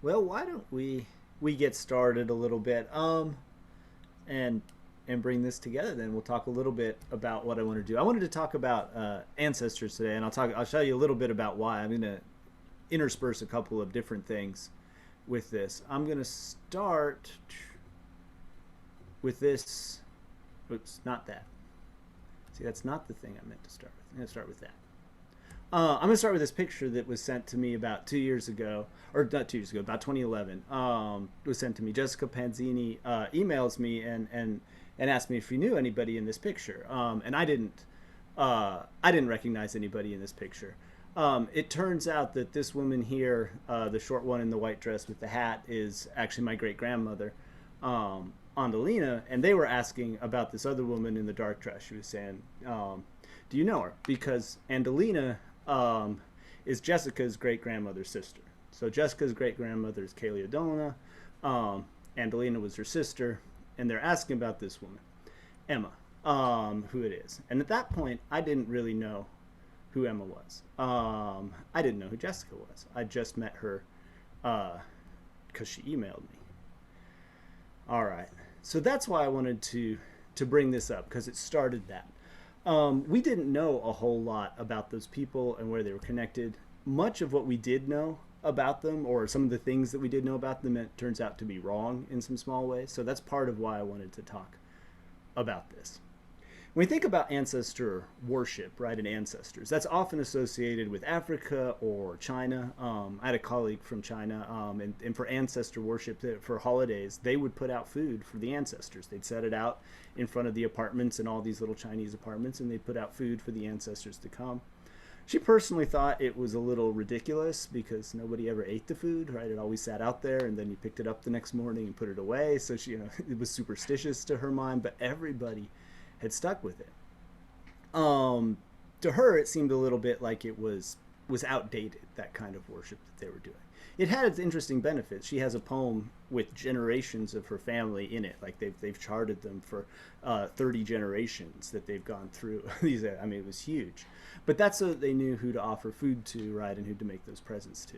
Well, why don't we get started a little bit, and bring this together? Then we'll talk a little bit about what I want to do. I wanted to talk about ancestors today, and I'll show you a little bit about why. I'm going to intersperse a couple of different things with this. I'm going to start with this. Oops, not that. See, that's not the thing I meant to start with. I'm going to start with that. I'm going to start with this picture that was sent to me about 2 years ago, or not 2 years ago, about 2011. It was sent to me. Jessica Panzini emails me and asked me if he knew anybody in this picture, and I didn't recognize anybody in this picture. It turns out that this woman here, the short one in the white dress with the hat, is actually my great grandmother, Andalina, and they were asking about this other woman in the dark dress. She was saying, "Do you know her?" Because Andalina is Jessica's great grandmother's sister. So Jessica's great grandmother is Kaylee O'Donnell. Andalina was her sister, and they're asking about this woman, Emma, who it is. And at that point, I didn't really know who Emma was. I didn't know who Jessica was. I just met her because she emailed me. All right. So that's why I wanted to bring this up, because it started that. We didn't know a whole lot about those people and where they were connected. Much of what we did know about them, or some of the things that we did know about them, it turns out to be wrong in some small ways. So that's part of why I wanted to talk about this. When we think about ancestor worship, right, and ancestors, that's often associated with Africa or China. I had a colleague from China, and for ancestor worship, for holidays, they would put out food for the ancestors. They'd set it out in front of the apartments and all these little Chinese apartments, and they'd put out food for the ancestors to come. She personally thought it was a little ridiculous because nobody ever ate the food, right? It always sat out there, and then you picked it up the next morning and put it away. So she, it was superstitious to her mind, but everybody had stuck with it. To her, it seemed a little bit like it was outdated, that kind of worship that they were doing. It had its interesting benefits. She has a poem with generations of her family in it, like they've charted them for 30 generations that they've gone through. These, I mean, it was huge, but that's so that they knew who to offer food to, right, and who to make those presents to.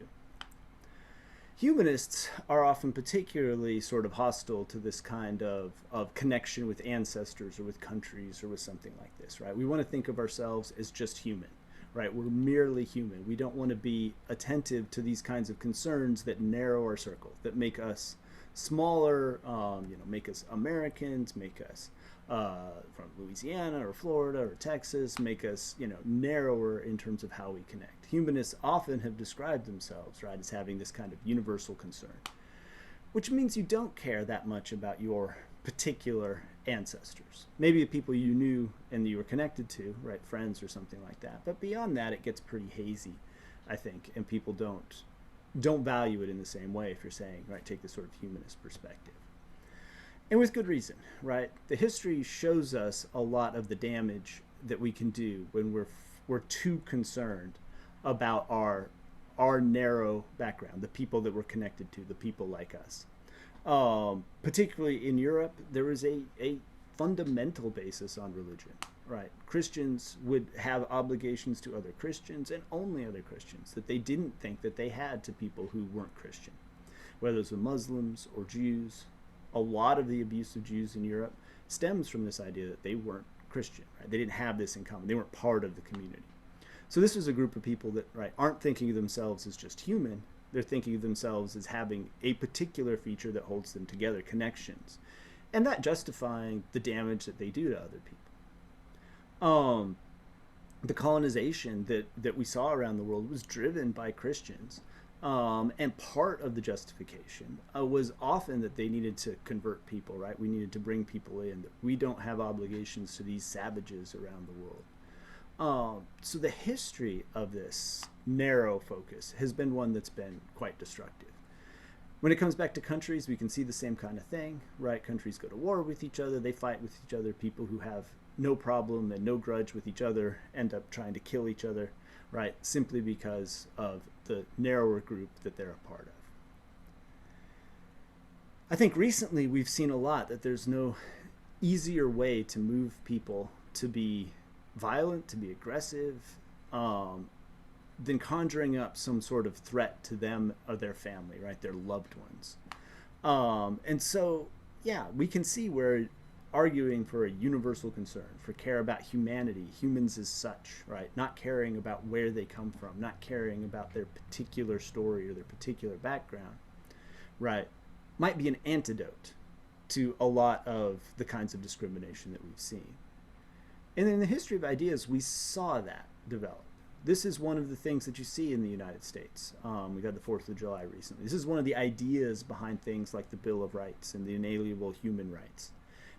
Humanists are often particularly sort of hostile to this kind of connection with ancestors or with countries or with something like this, right? We want to think of ourselves as just human, right? We're merely human. We don't want to be attentive to these kinds of concerns that narrow our circle, that make us smaller, make us Americans, make us from Louisiana or Florida or Texas, make us, narrower in terms of how we connect. Humanists often have described themselves, right, as having this kind of universal concern, which means you don't care that much about your particular ancestors. Maybe the people you knew and you were connected to, right, friends or something like that. But beyond that, it gets pretty hazy, I think, and people don't value it in the same way if you're saying, right, take this sort of humanist perspective. And with good reason, right? The history shows us a lot of the damage that we can do when we're too concerned about our narrow background, the people that we're connected to, the people like us. Particularly in Europe, there is a fundamental basis on religion, right? Christians would have obligations to other Christians and only other Christians that they didn't think that they had to people who weren't Christian, whether it's Muslims or Jews. A lot of the abuse of Jews in Europe stems from this idea that they weren't Christian, right? They didn't have this in common. They weren't part of the community. So this was a group of people that, right, aren't thinking of themselves as just human. They're thinking of themselves as having a particular feature that holds them together, connections, and that justifying the damage that they do to other people. The colonization that we saw around the world was driven by Christians. And part of the justification was often that they needed to convert people, right? We needed to bring people in. That we don't have obligations to these savages around the world. So the history of this narrow focus has been one that's been quite destructive. When it comes back to countries, we can see the same kind of thing, right? Countries go to war with each other. They fight with each other. People who have no problem and no grudge with each other end up trying to kill each other, right? Simply because of the narrower group that they're a part of. I think recently we've seen a lot that there's no easier way to move people to be violent, to be aggressive, than conjuring up some sort of threat to them or their family, right? Their loved ones. And so, yeah, we can see where arguing for a universal concern, for care about humanity, humans as such, right? Not caring about where they come from, not caring about their particular story or their particular background, right? Might be an antidote to a lot of the kinds of discrimination that we've seen. And in the history of ideas, we saw that develop. This is one of the things that you see in the United States. We got the 4th of July recently. This is one of the ideas behind things like the Bill of Rights and the inalienable human rights.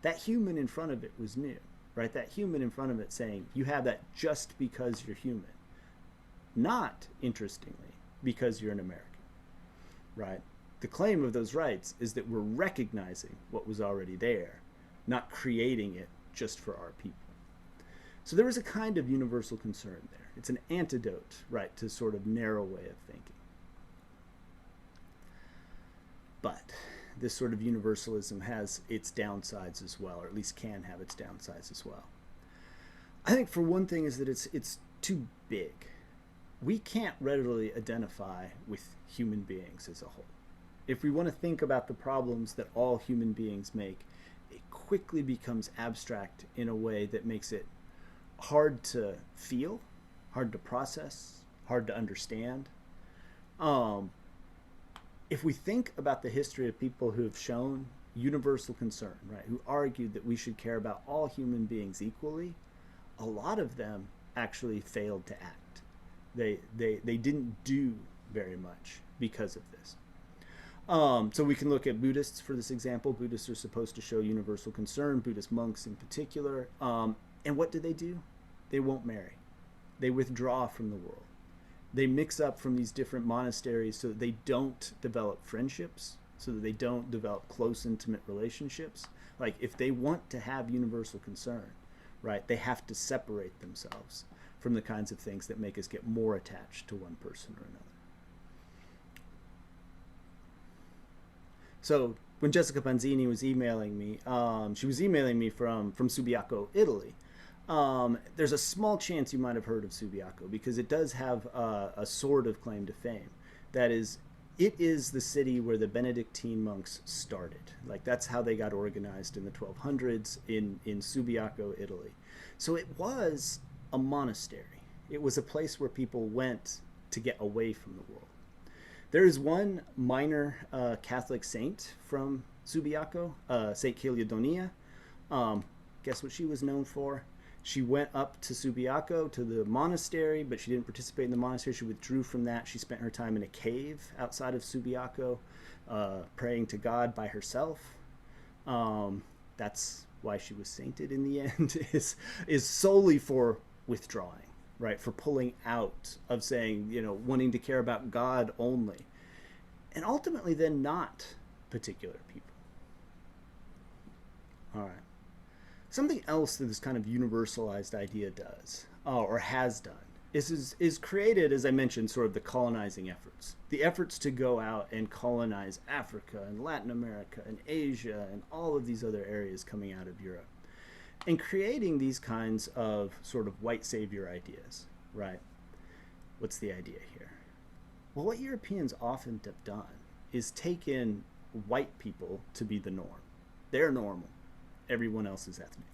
That human in front of it was new, right? That human in front of it saying, you have that just because you're human. Not, interestingly, because you're an American, right? The claim of those rights is that we're recognizing what was already there, not creating it just for our people. So there was a kind of universal concern there. It's an antidote, right, to sort of narrow way of thinking. But this sort of universalism has its downsides as well, or at least can have its downsides as well. I think for one thing is that it's too big. We can't readily identify with human beings as a whole. If we want to think about the problems that all human beings make, it quickly becomes abstract in a way that makes it hard to feel, hard to process, hard to understand. If we think about the history of people who have shown universal concern, right, who argued that we should care about all human beings equally, a lot of them actually failed to act. They didn't do very much because of this. So we can look at Buddhists for this example. Buddhists are supposed to show universal concern, Buddhist monks in particular. And what do? They won't marry. They withdraw from the world. They mix up from these different monasteries so that they don't develop friendships, so that they don't develop close, intimate relationships. Like, if they want to have universal concern, right, they have to separate themselves from the kinds of things that make us get more attached to one person or another. So when Jessica Panzini was emailing me, she was emailing me from Subiaco, Italy. There's a small chance you might have heard of Subiaco because it does have a sort of claim to fame. That is, it is the city where the Benedictine monks started. Like, that's how they got organized in the 1200s in Subiaco, Italy. So it was a monastery. It was a place where people went to get away from the world. There is one minor Catholic saint from Subiaco, Saint Caledonia. Guess what she was known for? She went up to Subiaco, to the monastery, but she didn't participate in the monastery. She withdrew from that. She spent her time in a cave outside of Subiaco, praying to God by herself. That's why she was sainted in the end, is solely for withdrawing, right? For pulling out of saying, wanting to care about God only. And ultimately then not particular people. All right. Something else that this kind of universalized idea does, or has done, is created, as I mentioned, sort of the colonizing efforts. The efforts to go out and colonize Africa and Latin America and Asia and all of these other areas coming out of Europe. And creating these kinds of sort of white savior ideas, right? What's the idea here? Well, what Europeans often have done is taken white people to be the norm. They're normal. Everyone else is ethnic.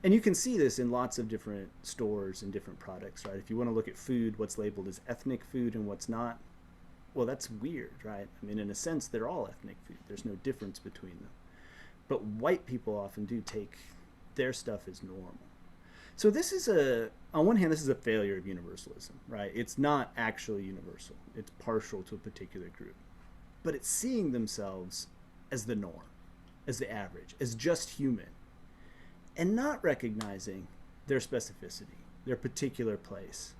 And you can see this in lots of different stores and different products, right? If you want to look at food, what's labeled as ethnic food and what's not, well, that's weird, right? I mean, in a sense, they're all ethnic food. There's no difference between them. But white people often do take their stuff as normal. So this is on one hand, this is a failure of universalism, right? It's not actually universal. It's partial to a particular group. But it's seeing themselves as the norm, as the average, as just human, and not recognizing their specificity, their particular place,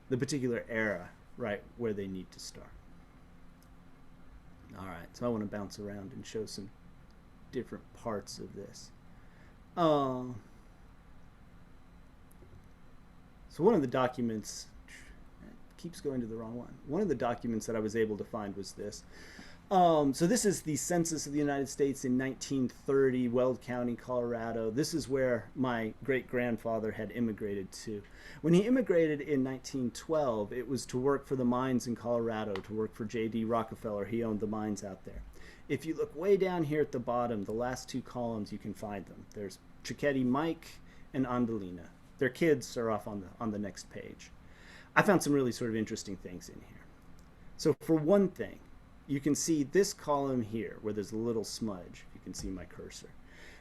the particular era, right, where they need to start. All right, so I want to bounce around and show some different parts of this. So one of the documents, it keeps going to the wrong one. One of the documents that I was able to find was this. So this is the census of the United States in 1930, Weld County, Colorado. This is where my great-grandfather had immigrated to. When he immigrated in 1912, it was to work for the mines in Colorado, to work for J.D. Rockefeller. He owned the mines out there. If you look way down here at the bottom, the last two columns, you can find them. There's Cicchetti Mike and Andalina. Their kids are off on the next page. I found some really sort of interesting things in here. So for one thing, you can see this column here where there's a little smudge. You can see my cursor.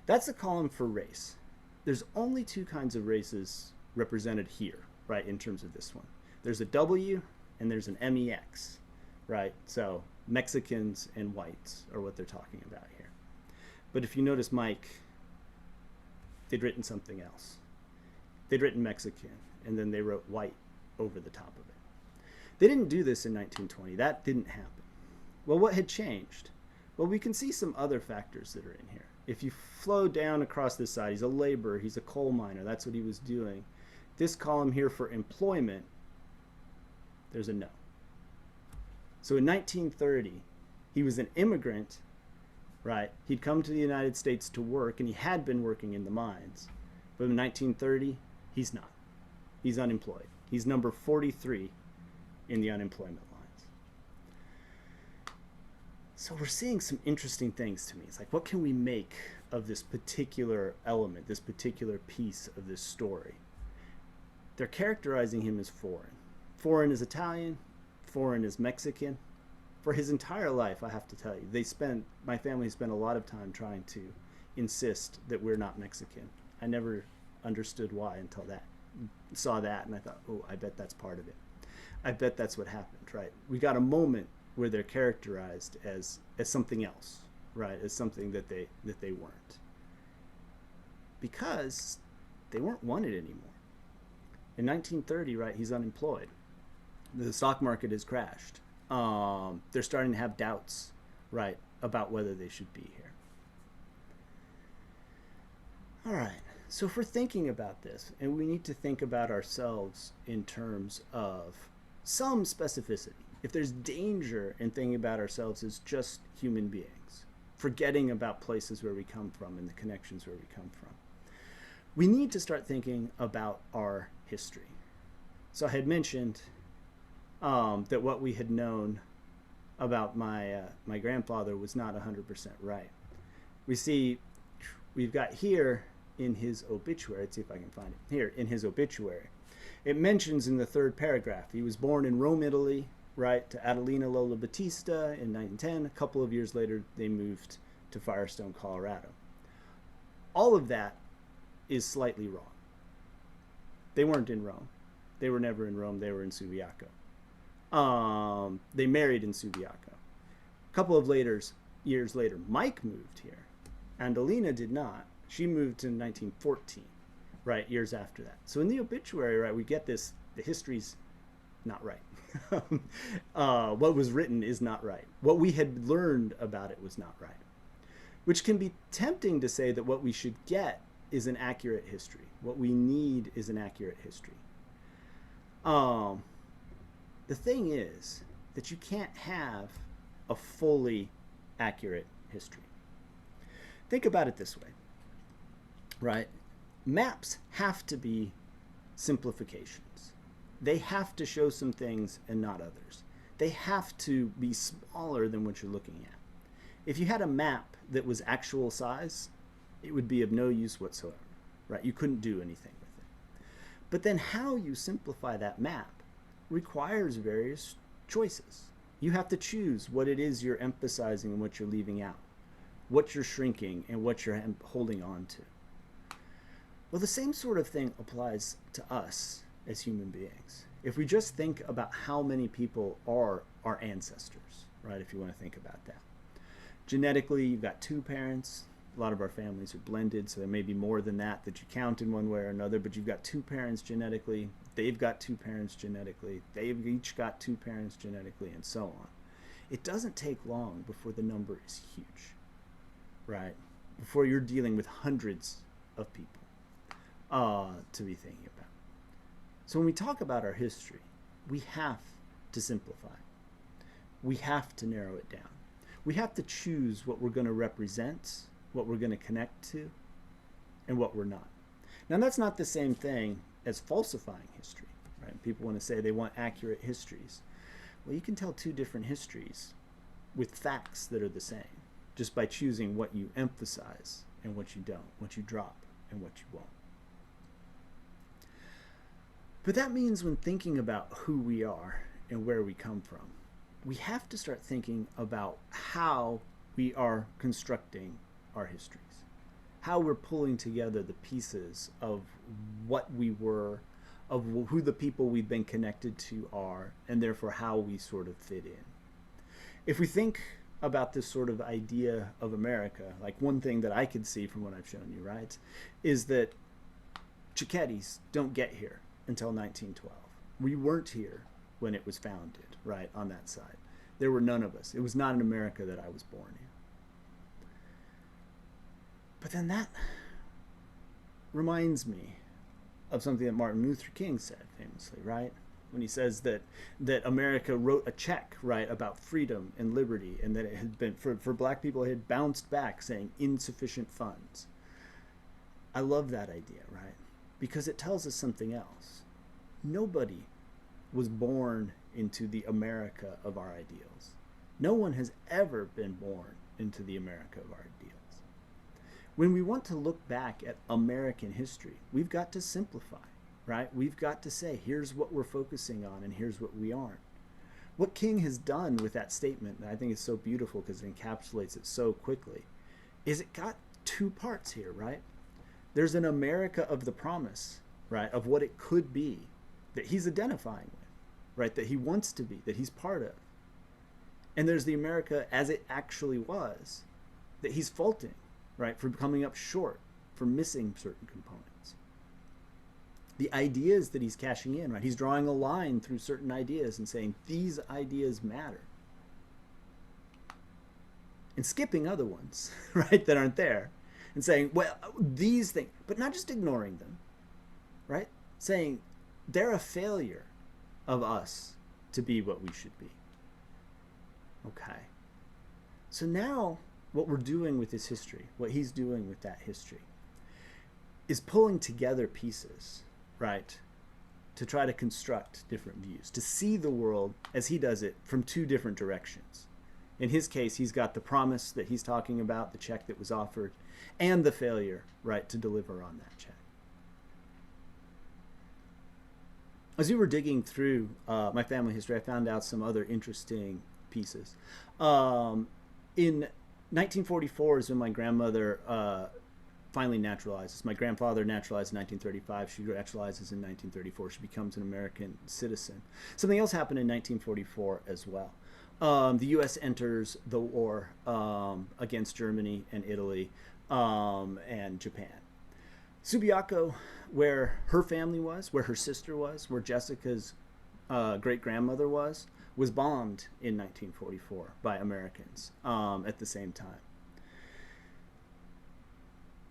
That's the column for race. There's only two kinds of races represented here, right, in terms of this one. There's a W and there's an MEX, right? So Mexicans and whites are what they're talking about here. But if you notice Mike, they'd written something else. They'd written Mexican and then they wrote white over the top of it. They didn't do this in 1920. That didn't happen. Well, what had changed? Well, we can see some other factors that are in here. If you flow down across this side, he's a laborer, he's a coal miner, that's what he was doing. This column here for employment, there's a no. So in 1930, he was an immigrant, right? He'd come to the United States to work, and he had been working in the mines. But in 1930, he's not. He's unemployed. He's number 43 in the unemployment lines. So we're seeing some interesting things to me. It's like, what can we make of this particular element, this particular piece of this story? They're characterizing him as foreign. Foreign is Italian, foreign is Mexican. For his entire life, I have to tell you, my family spent a lot of time trying to insist that we're not Mexican. I never understood why until saw that, and I thought, oh, I bet that's part of it. I bet that's what happened, right? We got a moment where they're characterized as something else, right? As something that they weren't. Because they weren't wanted anymore. In 1930, right, he's unemployed. The stock market has crashed. They're starting to have doubts, right, about whether they should be here. All right, so if we're thinking about this, and we need to think about ourselves in terms of some specificity, if there's danger in thinking about ourselves as just human beings, forgetting about places where we come from and the connections where we come from, we need to start thinking about our history. So I had mentioned that what we had known about my grandfather was not 100% right. We've got here in his obituary, let's see if I can find it, here in his obituary, it mentions in the third paragraph, he was born in Rome, Italy, right, to Adelina Lola Batista in 1910. A couple of years later, they moved to Firestone, Colorado. All of that is slightly wrong. They weren't in Rome. They were never in Rome. They were in Subiaco. They married in Subiaco. A couple of years later, Mike moved here. Andalina did not. She moved in 1914, right, years after that. So in the obituary, right, we get this, the history's not right. What was written is not right. What we had learned about it was not right. Which can be tempting to say that what we should get is an accurate history. What we need is an accurate history. The thing is that you can't have a fully accurate history. Think about it this way, right? Maps have to be simplifications. They have to show some things and not others. They have to be smaller than what you're looking at. If you had a map that was actual size, it would be of no use whatsoever, right? You couldn't do anything with it. But then how you simplify that map requires various choices. You have to choose what it is you're emphasizing and what you're leaving out, what you're shrinking and what you're holding on to. Well, the same sort of thing applies to us as human beings. If we just think about how many people are our ancestors, right, if you want to think about that. Genetically, you've got two parents. A lot of our families are blended, so there may be more than that you count in one way or another, but you've got two parents genetically, they've got two parents genetically, they've each got two parents genetically, and so on. It doesn't take long before the number is huge, right? Before you're dealing with hundreds of people to be thinking about. So when we talk about our history, we have to simplify. We have to narrow it down. we have to choose what we're going to represent, what we're going to connect to, and what we're not. Now, that's not the same thing as falsifying history, right? People want to say they want accurate histories. Well, you can tell two different histories with facts that are the same, just by choosing what you emphasize and what you don't, what you drop and what you won't. But that means when thinking about who we are and where we come from, we have to start thinking about how we are constructing our histories, how we're pulling together the pieces of what we were, of who the people we've been connected to are, and therefore how we sort of fit in. If we think about this sort of idea of America, like one thing that I could see from what I've shown you, right, is that Chiquettes don't get here until 1912. We weren't here when it was founded, right, on that side. There were none of us. It was not an America that I was born in. But then that reminds me of something that Martin Luther King said famously, right? When he says that America wrote a check, right, about freedom and liberty, and that it had been, for black people, it had bounced back saying insufficient funds. I love that idea, right? Because it tells us something else. Nobody was born into the America of our ideals. No one has ever been born into the America of our ideals. When we want to look back at American history, we've got to simplify, right? We've got to say, here's what we're focusing on and here's what we aren't. What King has done with that statement, and I think it's so beautiful because it encapsulates it so quickly, is it got two parts here, right? There's an America of the promise, right, of what it could be that he's identifying with, right, that he wants to be, that he's part of. And there's the America as it actually was, that he's faulting, right, for coming up short, for missing certain components. The ideas that he's cashing in, right, he's drawing a line through certain ideas and saying, these ideas matter. And skipping other ones, right, that aren't there. And saying, well, these things, but not just ignoring them, right? Saying, they're a failure of us to be what we should be. Okay. So now what we're doing with this history, what he's doing with that history, is pulling together pieces, right, to try to construct different views, to see the world as he does it from two different directions. In his case, he's got the promise that he's talking about, the check that was offered, and the failure, right, to deliver on that check. As we were digging through my family history, I found out some other interesting pieces. In 1944 is when my grandmother finally naturalizes. My grandfather naturalized in 1935. She naturalizes in 1934. She becomes an American citizen. Something else happened in 1944 as well. The U.S. enters the war against Germany and Italy and Japan. Subiaco, where her family was, where her sister was, where Jessica's great-grandmother was bombed in 1944 by Americans at the same time.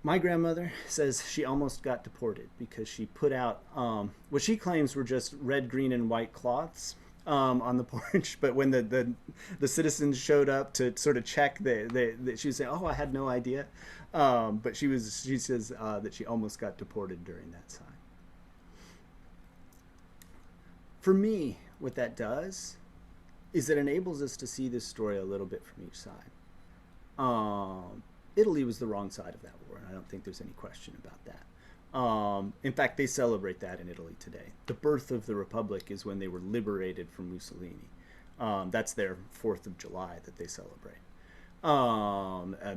My grandmother says she almost got deported because she put out what she claims were just red, green, and white cloths on the porch, but when the citizens showed up to sort of check, she was saying, "Oh, I had no idea," but she says that she almost got deported during that time. For me, what that does is it enables us to see this story a little bit from each side. Italy was the wrong side of that war, and I don't think there's any question about that. In fact, they celebrate that in Italy today. The birth of the Republic is when they were liberated from Mussolini. That's their 4th of July that they celebrate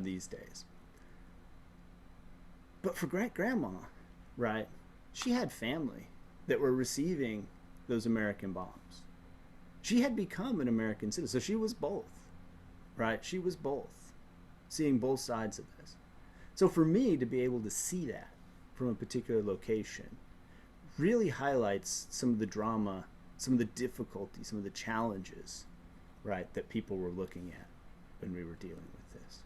these days. But for great-grandma, right, she had family that were receiving those American bombs. She had become an American citizen, so she was both, right? She was both, seeing both sides of this. So for me to be able to see that from a particular location really highlights some of the drama, some of the difficulties, some of the challenges, right, that people were looking at when we were dealing with this.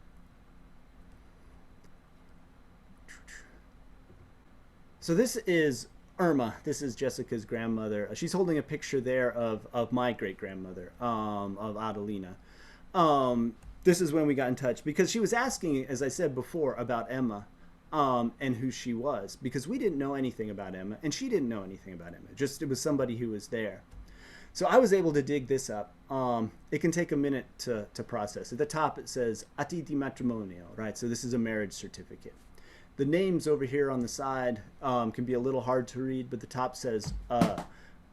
So this is Irma. This is Jessica's grandmother. She's holding a picture there of my great-grandmother, of Adelina. this is when we got in touch because she was asking, as I said before, about Emma, and who she was, because we didn't know anything about Emma and she didn't know anything about Emma. Just it was somebody who was there. So I was able to dig this up. It can take a minute to process. At the top it says Ati di matrimonio, right? So this is a marriage certificate. The names over here on the side can be a little hard to read, but the top says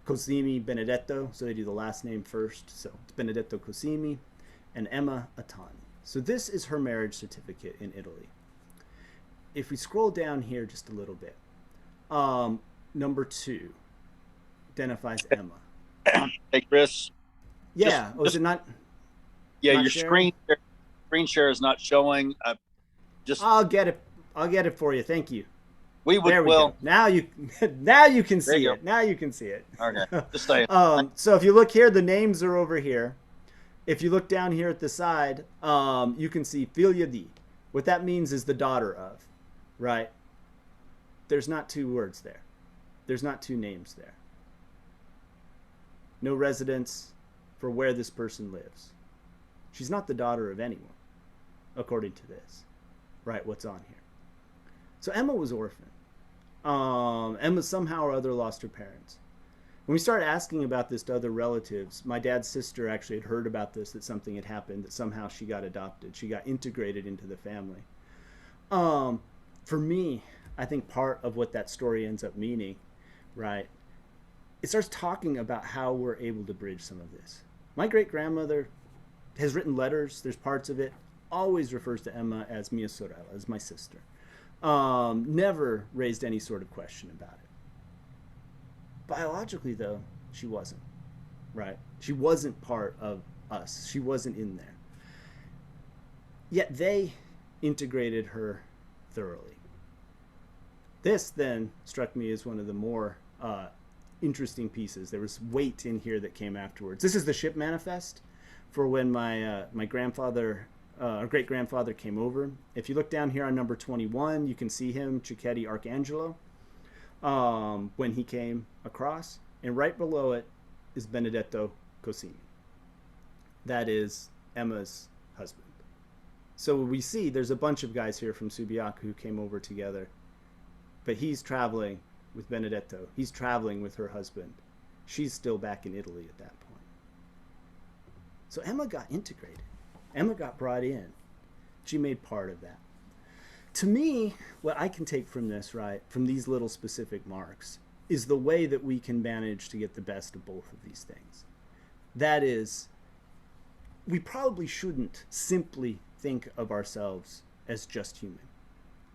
Cosimi Benedetto, so they do the last name first. So it's Benedetto Cosimi and Emma Attani. So this is her marriage certificate in Italy. If we scroll down here just a little bit, number 2 identifies Emma. Hey, Chris. Yeah. Is it not? Yeah, not your sharing? screen share is not showing. Just I'll get it. I'll get it for you. Thank you. we would There we well. go. Now you now you can There see you it. Now you can see it. go. Okay, just saying. So if you look here, the names are over here. If you look down here at the side, you can see Figlia di. What that means is the daughter of, right? There's not 2 words there. There's not 2 names there. No residence for where this person lives. She's not the daughter of anyone, according to this. Right, what's on here. So Emma was orphaned. Emma somehow or other lost her parents. When we started asking about this to other relatives, my dad's sister actually had heard about this, that something had happened, that somehow she got adopted. She got integrated into the family. For me, I think part of what that story ends up meaning, right, it starts talking about how we're able to bridge some of this. My great-grandmother has written letters, there's parts of it, always refers to Emma as mia sorella, as my sister. Never raised any sort of question about it. Biologically, though, she wasn't, right? She wasn't part of us. She wasn't in there. Yet they integrated her thoroughly. This then struck me as one of the more interesting pieces. There was weight in here that came afterwards. This is the ship manifest for when my grandfather, our great-grandfather came over. If you look down here on number 21, you can see him, Cicchetti Arcangelo, when he came across. And right below it is Benedetto Cosimi. That is Emma's husband. So we see there's a bunch of guys here from Subiaco who came over together. But he's traveling with Benedetto. He's traveling with her husband. She's still back in Italy at that point. So Emma got integrated. Emma got brought in. She made part of that. To me, what I can take from this, right, from these little specific marks, is the way that we can manage to get the best of both of these things. That is, we probably shouldn't simply think of ourselves as just human,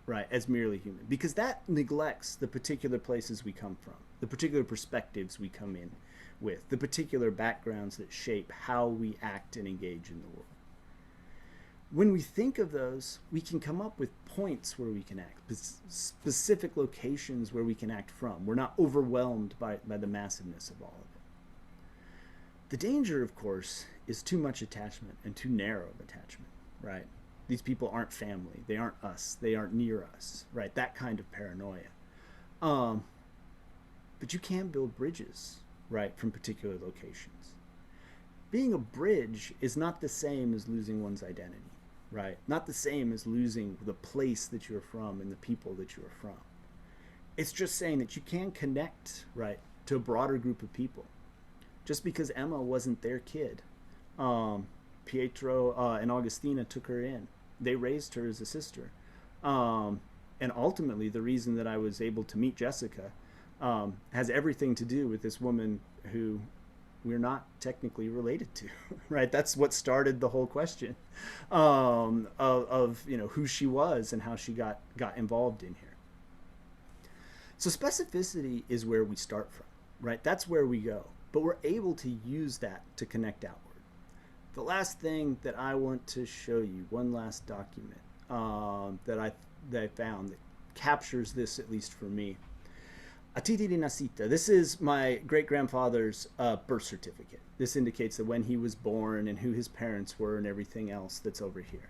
right, as merely human, because that neglects the particular places we come from, the particular perspectives we come in with, the particular backgrounds that shape how we act and engage in the world. When we think of those, we can come up with points where we can act, specific locations where we can act from. We're not overwhelmed by the massiveness of all of it. The danger, of course, is too much attachment and too narrow of attachment, right? These people aren't family. They aren't us. They aren't near us, right? That kind of paranoia. But you can build bridges, right, from particular locations. Being a bridge is not the same as losing one's identity, right? Not the same as losing the place that you're from and the people that you are from. It's just saying that you can connect, right, to a broader group of people. Just because Emma wasn't their kid, Pietro and Augustina took her in. They raised her as a sister. And ultimately, the reason that I was able to meet Jessica has everything to do with this woman who we're not technically related to, right? That's what started the whole question of you know, who she was and how she got involved in here. So specificity is where we start from, right? That's where we go. But we're able to use that to connect outward. The last thing that I want to show you, one last document that I found that captures this, at least for me. Atiti di nascita. This is my great-grandfather's birth certificate. This indicates that when he was born and who his parents were and everything else that's over here.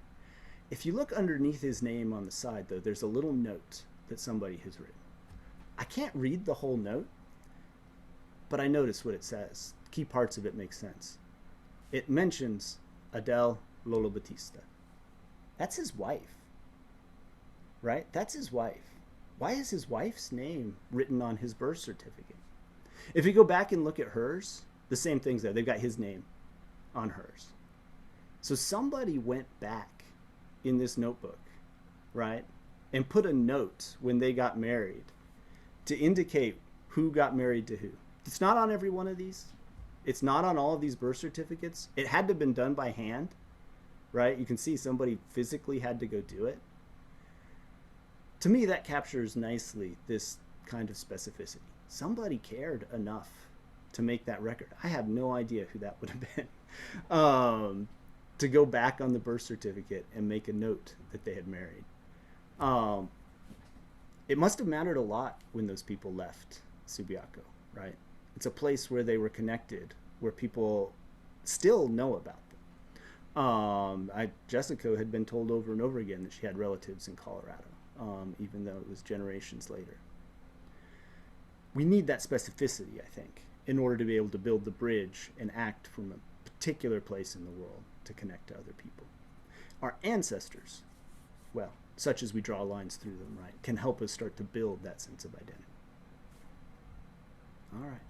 If you look underneath his name on the side, though, there's a little note that somebody has written. I can't read the whole note, but I notice what it says. Key parts of it make sense. It mentions Adele Lola Batista. That's his wife, right? That's his wife. Why is his wife's name written on his birth certificate? If you go back and look at hers, the same thing's there. They've got his name on hers. So somebody went back in this notebook, right, and put a note when they got married to indicate who got married to who. It's not on every one of these. It's not on all of these birth certificates. It had to have been done by hand, right? You can see somebody physically had to go do it. To me, that captures nicely this kind of specificity. Somebody cared enough to make that record. I have no idea who that would have been. To go back on the birth certificate and make a note that they had married. It must have mattered a lot when those people left Subiaco, right? It's a place where they were connected, where people still know about them. Jessica had been told over and over again that she had relatives in Colorado, even though it was generations later. We need that specificity, I think, in order to be able to build the bridge and act from a particular place in the world to connect to other people. Our ancestors, well, such as we draw lines through them, right, can help us start to build that sense of identity. All right.